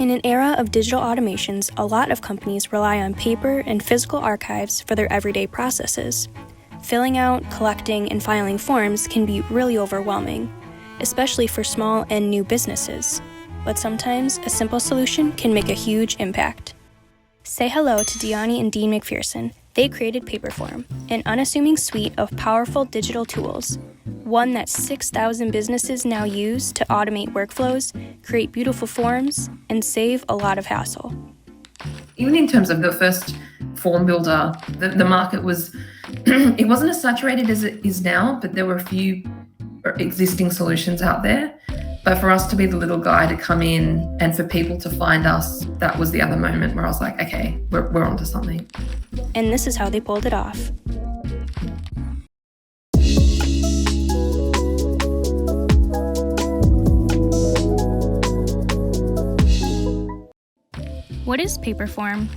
In an era of digital automations, a lot of companies rely on paper and physical archives for their everyday processes. Filling out, collecting, and filing forms can be really overwhelming, especially for small and new businesses. But sometimes a simple solution can make a huge impact. Say hello to Diony and 𝙄𝙗𝙗 McPherson. They created Paperform, an unassuming suite of powerful digital tools, one that 6,000 businesses now use to automate workflows, create beautiful forms, and save a lot of hassle. Even in terms of the first form builder, the market was, it wasn't as saturated as it is now, but there were a few existing solutions out there. But for us to be the little guy to come in and for people to find us, that was the other moment where I was like, okay, we're onto something. And this is how they pulled it off. What is Paperform?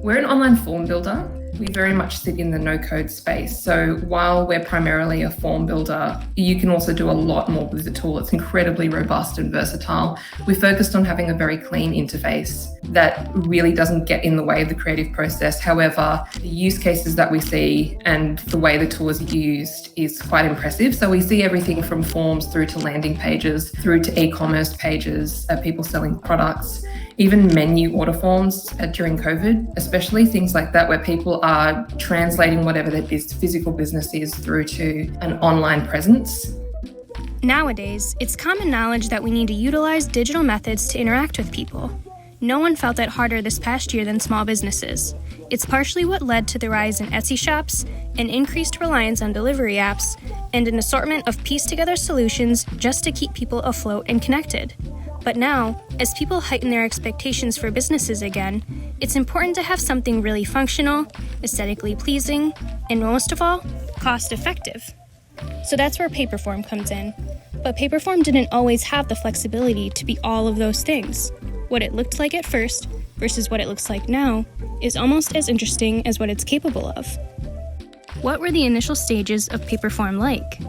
We're an online form builder. We very much sit in the no-code space. So while we're primarily a form builder, you can also do a lot more with the tool. It's incredibly robust and versatile. We focused on having a very clean interface that really doesn't get in the way of the creative process. However, the use cases that we see and the way the tool is used is quite impressive. So we see everything from forms through to landing pages, through to e-commerce pages, people selling products, even menu order forms during COVID, especially things like that where people are translating whatever their physical business is through to an online presence. Nowadays, it's common knowledge that we need to utilize digital methods to interact with people. No one felt it harder this past year than small businesses. It's partially what led to the rise in Etsy shops, an increased reliance on delivery apps, and an assortment of pieced-together solutions just to keep people afloat and connected. But now, as people heighten their expectations for businesses again, it's important to have something really functional, aesthetically pleasing, and most of all, cost-effective. So that's where Paperform comes in. But Paperform didn't always have the flexibility to be all of those things. What it looked like at first versus what it looks like now is almost as interesting as what it's capable of. What were the initial stages of Paperform like?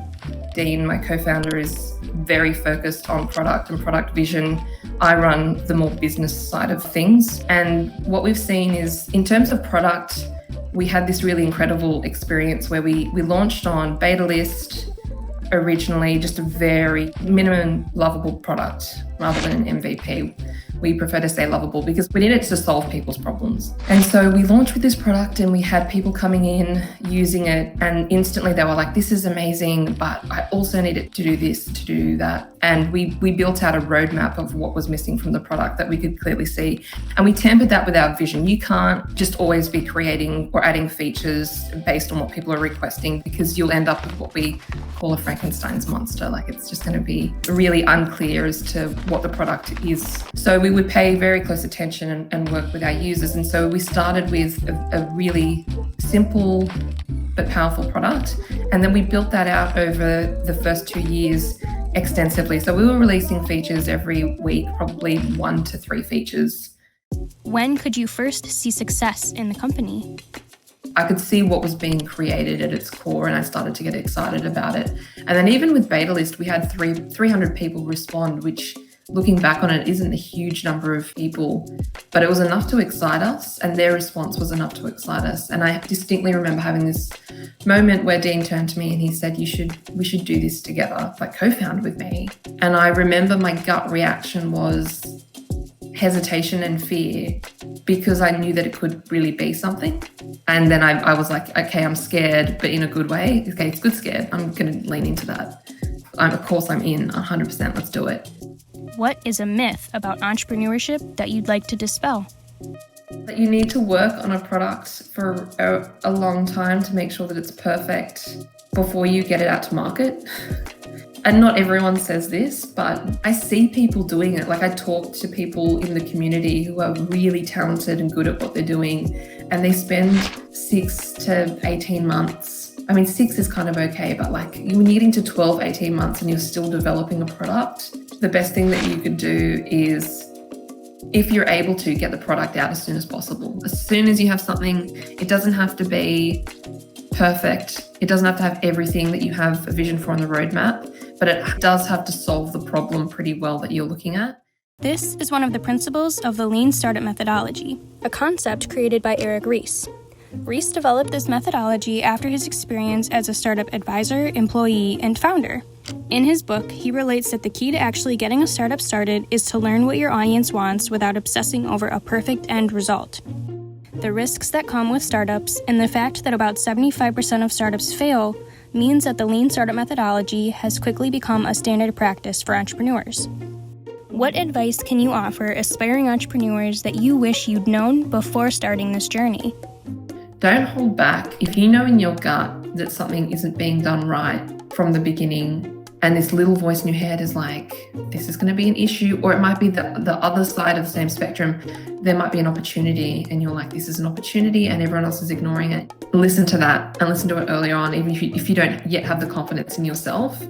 Dean, my co-founder, is very focused on product and product vision. I run the more business side of things. And what we've seen is, in terms of product, we had this really incredible experience where we launched on beta list, originally just a very minimum lovable product rather than an MVP. We prefer to say lovable because we needed to solve people's problems. And so we launched with this product and we had people coming in, using it, and instantly they were like, this is amazing, but I also need it to do this, to do that. And we built out a roadmap of what was missing from the product that we could clearly see. And we tempered that with our vision. You can't just always be creating or adding features based on what people are requesting, because you'll end up with what we call a Frankenstein's monster. Like, it's just going to be really unclear as to what the product is. So we would pay very close attention and work with our users. And so we started with a really simple but powerful product. And then we built that out over the first 2 years extensively. So we were releasing features every week, probably 1 to 3 features. When could you first see success in the company? I could see what was being created at its core, and I started to get excited about it. And then even with beta list, we had 300 people respond, which, looking back on it, isn't a huge number of people, but it was enough to excite us, and their response was enough to excite us. And I distinctly remember having this moment where Dean turned to me and he said, we should do this together, like co-found with me. And I remember my gut reaction was hesitation and fear, because I knew that it could really be something. And then I was like, okay, I'm scared, but in a good way. Okay, it's good scared. I'm going to lean into that. Of course, I'm in 100%. Let's do it. What is a myth about entrepreneurship that you'd like to dispel? That you need to work on a product for a long time to make sure that it's perfect before you get it out to market. And not everyone says this, but I see people doing it. Like, I talk to people in the community who are really talented and good at what they're doing, and they spend 6 to 18 months. I mean, 6 is kind of okay, but like, you're getting to 12, 18 months and you're still developing a product. The best thing that you could do is, if you're able to, get the product out as soon as possible. As soon as you have something, it doesn't have to be perfect. It doesn't have to have everything that you have a vision for on the roadmap, but it does have to solve the problem pretty well that you're looking at. This is one of the principles of the Lean Startup methodology, a concept created by Eric Ries. Ries developed this methodology after his experience as a startup advisor, employee, and founder. In his book, he relates that the key to actually getting a startup started is to learn what your audience wants without obsessing over a perfect end result. The risks that come with startups and the fact that about 75% of startups fail means that the Lean Startup methodology has quickly become a standard practice for entrepreneurs. What advice can you offer aspiring entrepreneurs that you wish you'd known before starting this journey? Don't hold back. If you know in your gut that something isn't being done right from the beginning, and this little voice in your head is like, this is going to be an issue, or it might be the other side of the same spectrum. There might be an opportunity and you're like, this is an opportunity and everyone else is ignoring it. Listen to that and listen to it early on, even if you don't yet have the confidence in yourself.